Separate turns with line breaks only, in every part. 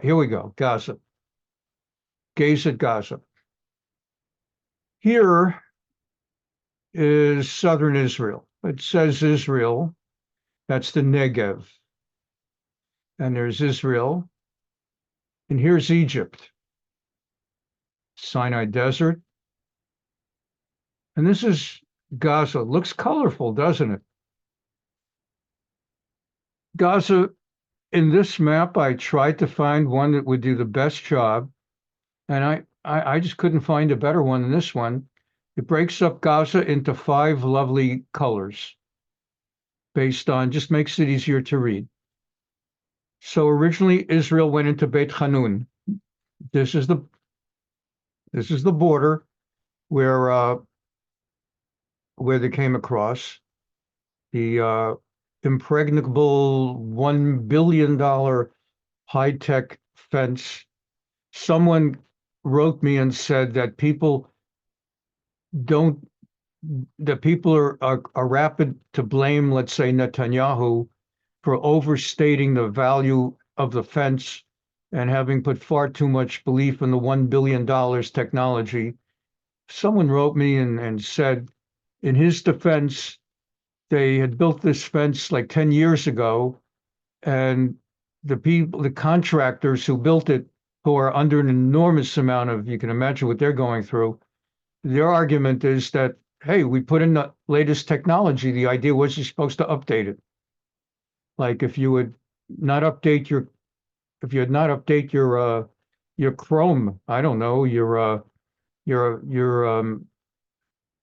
Here we go, Gaza. Gaze at Gaza. Here is southern Israel. It says Israel. That's the Negev. And there's Israel. And here's Egypt. Sinai Desert. And this is Gaza. Looks colorful, doesn't it? Gaza, in this map, I tried to find one that would do the best job. And I just couldn't find a better one than this one. It breaks up Gaza into 5 lovely colors based on, just makes it easier to read. So originally Israel went into Beit Hanoun. This is the border where they came across the impregnable $1 billion high-tech fence. Someone wrote me and said that people are rapid to blame, let's say, Netanyahu for overstating the value of the fence and having put far too much belief in the $1 billion technology. Someone wrote me and said, in his defense, they had built this fence like 10 years ago, and the contractors who built it, who are under an enormous amount of, you can imagine what they're going through, their argument is that, hey, we put in the latest technology. The idea was you're supposed to update it. Like if you had not update your Chrome, I don't know, your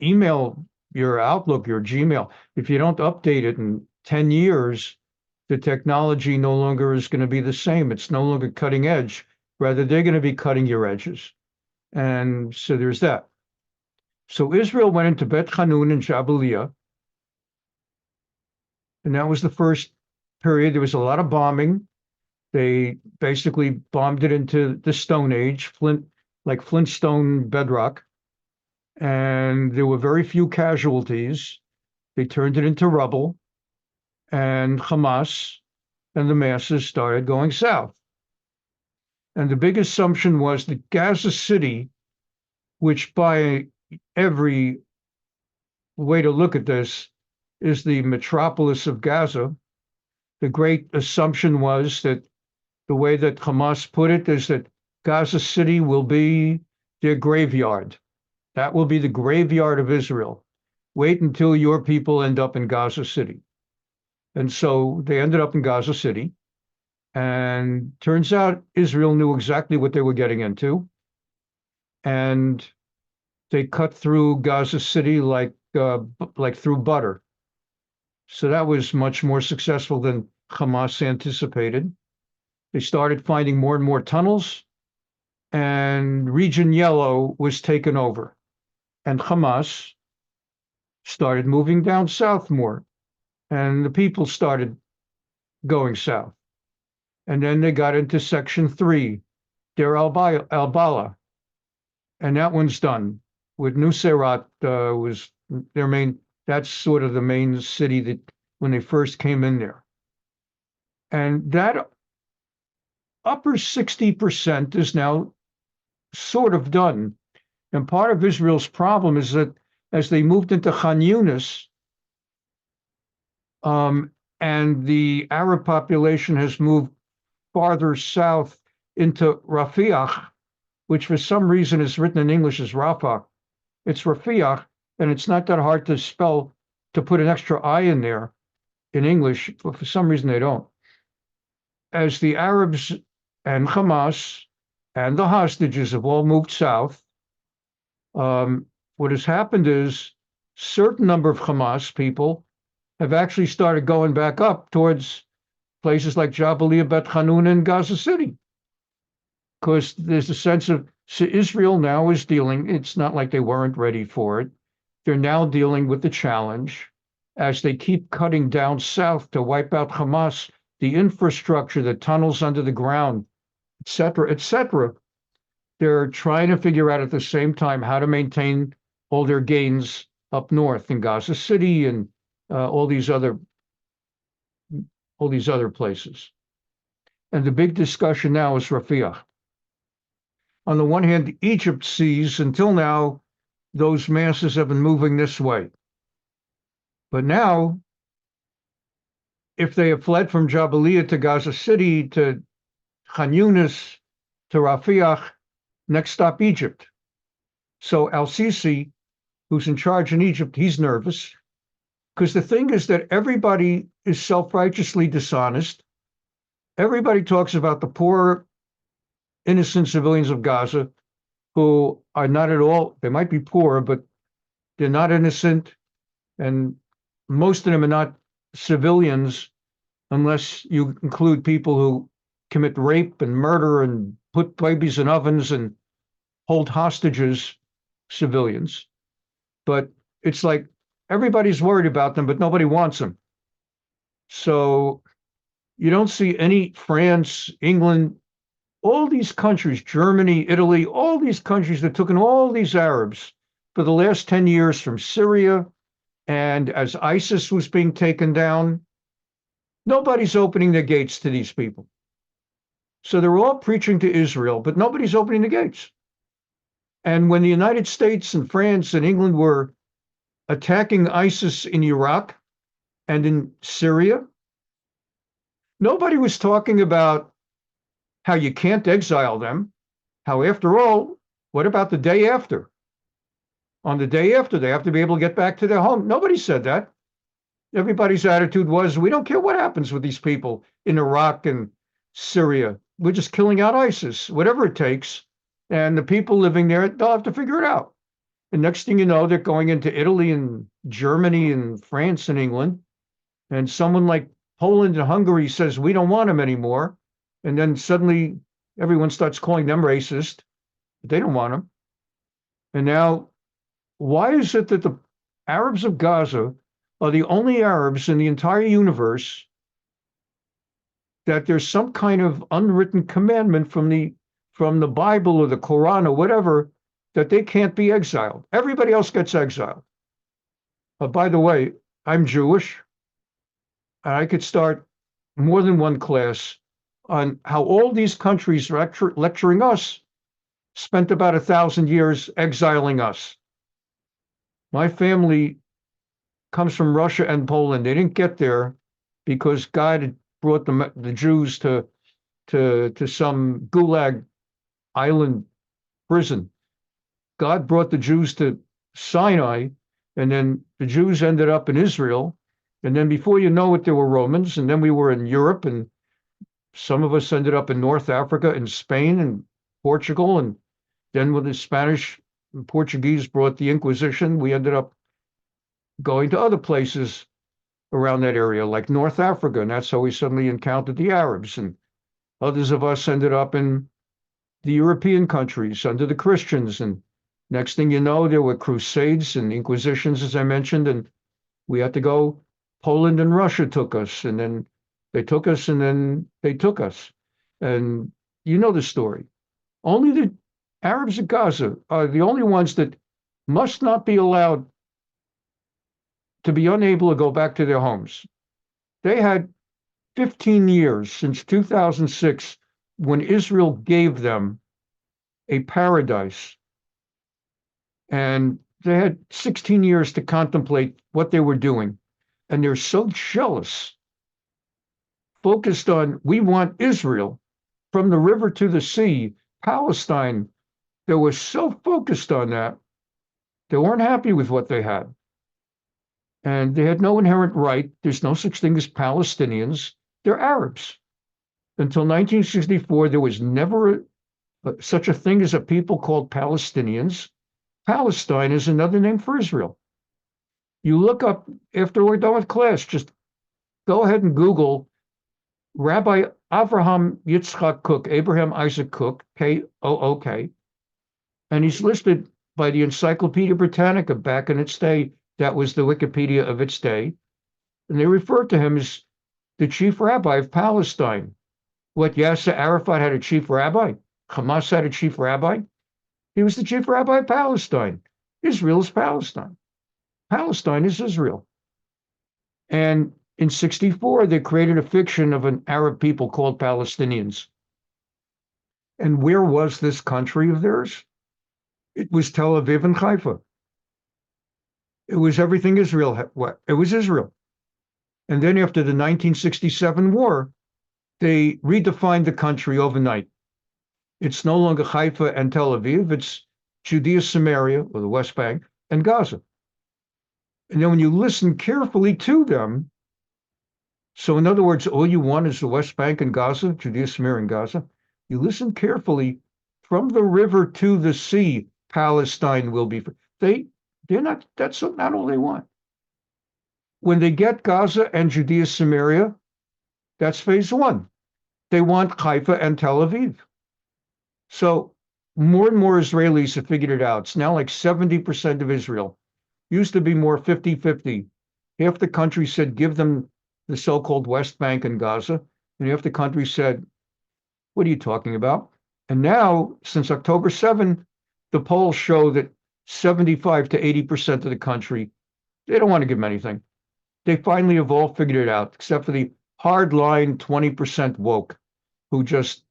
email, your Outlook, your Gmail, if you don't update it in 10 years, the technology no longer is going to be the same. It's no longer cutting edge. Rather, they're going to be cutting your edges. And so there's that. So Israel went into Beit Hanoun and Jabaliya. And that was the first period. There was a lot of bombing. They basically bombed it into the Stone Age, Flintstone bedrock. And there were very few casualties. They turned it into rubble. And Hamas and the masses started going south. And the big assumption was that Gaza City, which by every way to look at this is the metropolis of Gaza, the great assumption was that the way that Hamas put it is that Gaza City will be their graveyard. That will be the graveyard of Israel. Wait until your people end up in Gaza City. And so they ended up in Gaza City. And turns out Israel knew exactly what they were getting into. And they cut through Gaza City like through butter. So that was much more successful than Hamas anticipated. They started finding more and more tunnels, and Region Yellow was taken over. And Hamas started moving down south more, and the people started going south. And then they got into Section 3, Deir al-Bala, and that one's done. With Nuseirat was their main, that's sort of the main city that when they first came in there. And that upper 60% is now sort of done. And part of Israel's problem is that as they moved into Khan Yunis, and the Arab population has moved farther south into Rafiah, which for some reason is written in English as Rafah. It's Rafiah, and it's not that hard to spell, to put an extra I in there in English, but for some reason they don't. As the Arabs and Hamas and the hostages have all moved south, what has happened is certain number of Hamas people have actually started going back up towards places like Jabaliya, Beit Hanoun, and Gaza City. Because there's a sense of, so Israel now is dealing, it's not like they weren't ready for it. They're now dealing with the challenge as they keep cutting down south to wipe out Hamas, the infrastructure, the tunnels under the ground, et cetera, et cetera. They're trying to figure out at the same time how to maintain all their gains up north in Gaza City and all these other places. And the big discussion now is Rafiah. On the one hand, Egypt sees until now those masses have been moving this way. But now, if they have fled from Jabaliya to Gaza City to Khan Yunis to Rafiah, next stop Egypt. So Al-Sisi, who's in charge in Egypt, he's nervous because the thing is that everybody is self-righteously dishonest. Everybody talks about the poor, innocent civilians of Gaza who are not at all, they might be poor, but they're not innocent. And most of them are not civilians unless you include people who commit rape and murder and put babies in ovens and hold hostages, civilians. But it's like everybody's worried about them, but nobody wants them. So you don't see any France, England, all these countries, Germany, Italy, all these countries that took in all these Arabs for the last 10 years from Syria, and as ISIS was being taken down, nobody's opening their gates to these people. So they're all preaching to Israel, but nobody's opening the gates. And when the United States and France and England were attacking ISIS in Iraq and in Syria, nobody was talking about how you can't exile them, how after all, what about the day after? On the day after, they have to be able to get back to their home. Nobody said that. Everybody's attitude was, we don't care what happens with these people in Iraq and Syria. We're just killing out ISIS, whatever it takes. And the people living there, they'll have to figure it out. And next thing you know, they're going into Italy and Germany and France and England. And someone like Poland and Hungary says, we don't want them anymore. And then suddenly everyone starts calling them racist. But they don't want them. And now, why is it that the Arabs of Gaza are the only Arabs in the entire universe that there's some kind of unwritten commandment from the Bible or the Quran or whatever that they can't be exiled? Everybody else gets exiled. By the way, I'm Jewish, and I could start more than one class on how all these countries lecturing us spent about 1,000 years exiling us. My family comes from Russia and Poland. They didn't get there because God had brought the Jews to some gulag island prison. God brought the Jews to Sinai, and then the Jews ended up in Israel. And then before you know it, there were Romans, and then we were in Europe, and some of us ended up in North Africa and Spain and Portugal. And then when the Spanish and Portuguese brought the Inquisition, we ended up going to other places around that area, like North Africa, and that's how we suddenly encountered the Arabs. And others of us ended up in the European countries under the Christians. And next thing you know, there were crusades and inquisitions, as I mentioned, and we had to go. Poland and Russia took us, and then they took us, and then they took us. And you know the story. Only the Arabs of Gaza are the only ones that must not be allowed to be unable to go back to their homes. They had 15 years since 2006 when Israel gave them a paradise. And they had 16 years to contemplate what they were doing. And they're so jealous, focused on, we want Israel from the river to the sea, Palestine. They were so focused on that, they weren't happy with what they had. And they had no inherent right. There's no such thing as Palestinians. They're Arabs. Until 1964, there was never such a thing as a people called Palestinians. Palestine is another name for Israel. You look up, after we're done with class, just go ahead and Google Rabbi Avraham Yitzchak Kook, Abraham Isaac Kook, K-O-O-K, and he's listed by the Encyclopedia Britannica back in its day. That was the Wikipedia of its day. And they referred to him as the chief rabbi of Palestine. What, Yasser Arafat had a chief rabbi? Hamas had a chief rabbi? He was the chief rabbi of Palestine. Israel is Palestine. Palestine is Israel. And In 64, they created a fiction of an Arab people called Palestinians. And where was this country of theirs? It was Tel Aviv and Haifa. It was everything Israel. It was Israel. And then after the 1967 war, they redefined the country overnight. It's no longer Haifa and Tel Aviv. It's Judea, Samaria, or the West Bank, and Gaza. And then when you listen carefully to them, so in other words, all you want is the West Bank and Gaza, Judea, Samaria, and Gaza. You listen carefully, from the river to the sea, Palestine will be free. They're not, that's not all they want. When they get Gaza and Judea, Samaria, that's phase one. They want Haifa and Tel Aviv. So more and more Israelis have figured it out. It's now like 70% of Israel. Used to be more 50-50. Half the country said give them the so-called West Bank and Gaza, and half the country said, what are you talking about? And now, since October 7, the polls show that 75 to 80% of the country, they don't want to give them anything. They finally have all figured it out, except for the hardline 20% woke, who just,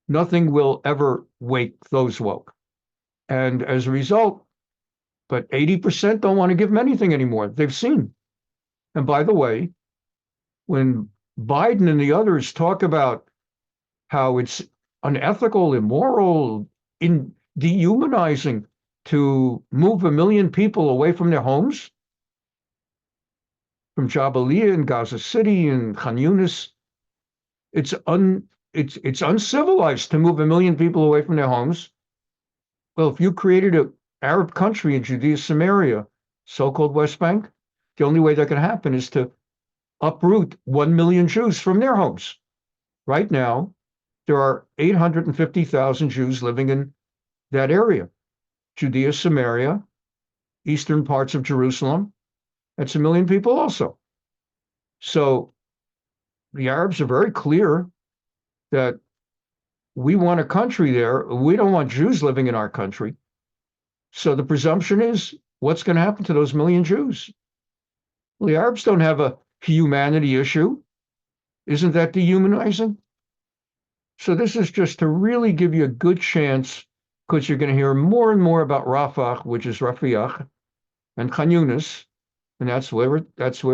nothing will ever wake those woke. And as a result, but 80% don't want to give them anything anymore. They've seen. And by the way, when Biden and the others talk about how it's unethical, immoral, dehumanizing to move 1 million people away from their homes, from Jabaliya and Gaza City and Yunis, it's uncivilized to move 1 million people away from their homes. Well, if you created an Arab country in Judea, Samaria, so-called West Bank, the only way that can happen is to uproot 1 million Jews from their homes. Right now, there are 850,000 Jews living in that area. Judea, Samaria, eastern parts of Jerusalem, that's 1 million people also. So the Arabs are very clear that we want a country there. We don't want Jews living in our country. So the presumption is, what's going to happen to those 1 million Jews? Well, the Arabs don't have a humanity issue. Isn't that dehumanizing? So this is just to really give you a good chance, because you're going to hear more and more about Rafah, which is Rafiah, and Yunis, and that's where